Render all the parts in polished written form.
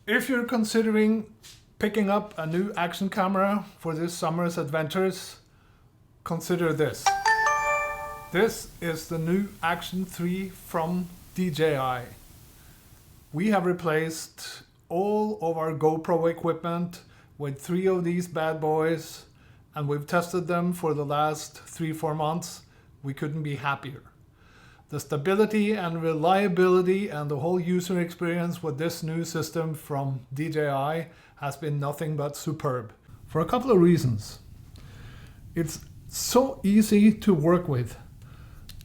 If you're considering picking up a new action camera for this summer's adventures, consider this. This is the new Action3 from DJI. We have replaced all of our GoPro equipment with 3 of these bad boys, and we've tested them for the last 3-4 months. We couldn't be happier. The stability and reliability and the whole user experience with this new system from DJI has been nothing but superb. For a couple of reasons. It's so easy to work with.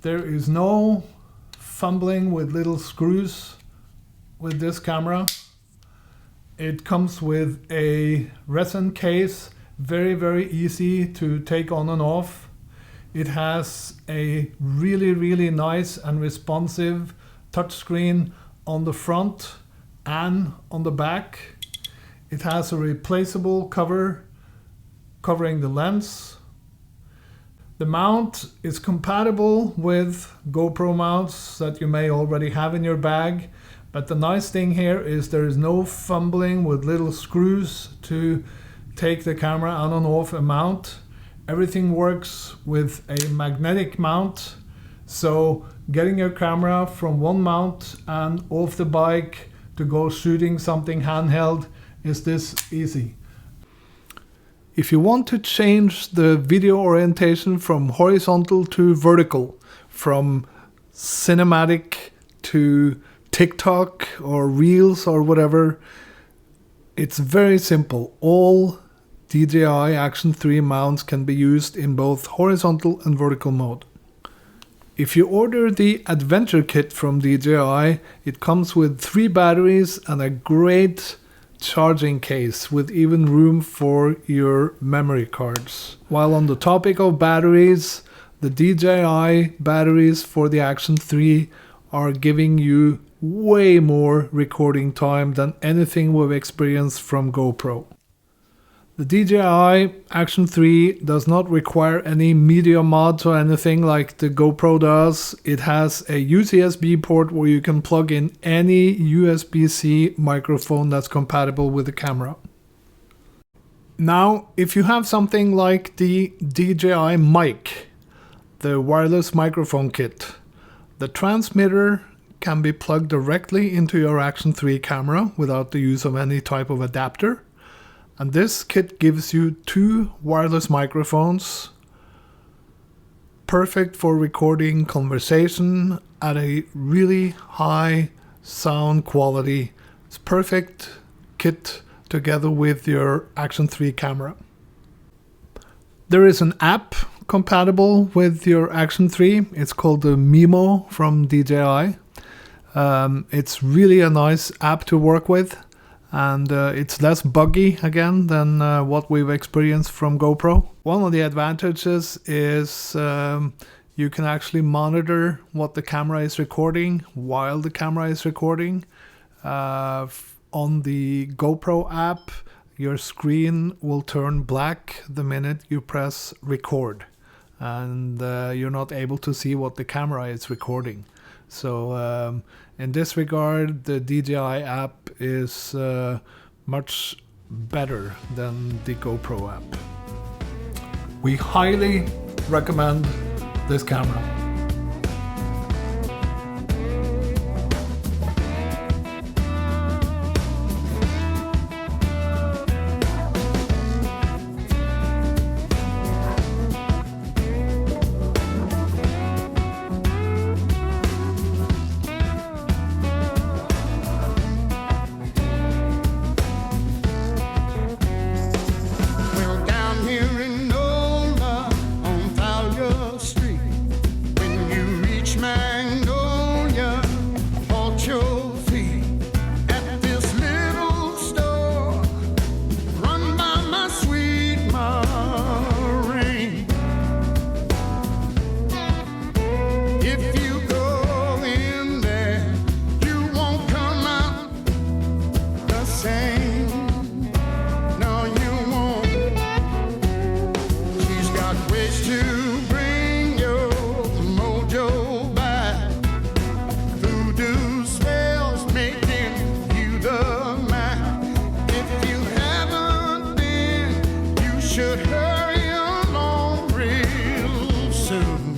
There is no fumbling with little screws with this camera. It comes with a resin case, very easy to take on and off. It has a really nice and responsive touchscreen on the front and on the back. It has a replaceable cover covering the lens. The mount is compatible with GoPro mounts that you may already have in your bag, but the nice thing here is there is no fumbling with little screws to take the camera on and off a mount. Everything works with a magnetic mount, so getting your camera from one mount and off the bike to go shooting something handheld is this easy. If you want to change the video orientation from horizontal to vertical, from cinematic to TikTok or Reels or whatever, it's very simple. All DJI Action3 mounts can be used in both horizontal and vertical mode. If you order the Adventure Kit from DJI, it comes with 3 batteries and a great charging case with even room for your memory cards. While on the topic of batteries, the DJI batteries for the Action3 are giving you way more recording time than anything we've experienced from GoPro. The DJI Action3 does not require any media mods or anything like the GoPro does. It has a USB port where you can plug in any USB-C microphone that's compatible with the camera. Now, if you have something like the DJI mic, the wireless microphone kit, the transmitter can be plugged directly into your Action3 camera without the use of any type of adapter. And this kit gives you 2 wireless microphones, perfect for recording conversation at a really high sound quality. It's perfect kit together with your Action3 camera. There is an app compatible with your Action3. It's called the Mimo from DJI. It's really a nice app to work with. And it's less buggy again than what we've experienced from GoPro. One of the advantages is you can actually monitor what the camera is recording while the camera is recording. On the GoPro app, your screen will turn black the minute you press record, and you're not able to see what the camera is recording. So in this regard, the DJI app is much better than the GoPro app. We highly recommend this camera. Making you the man. should hurry along real soon.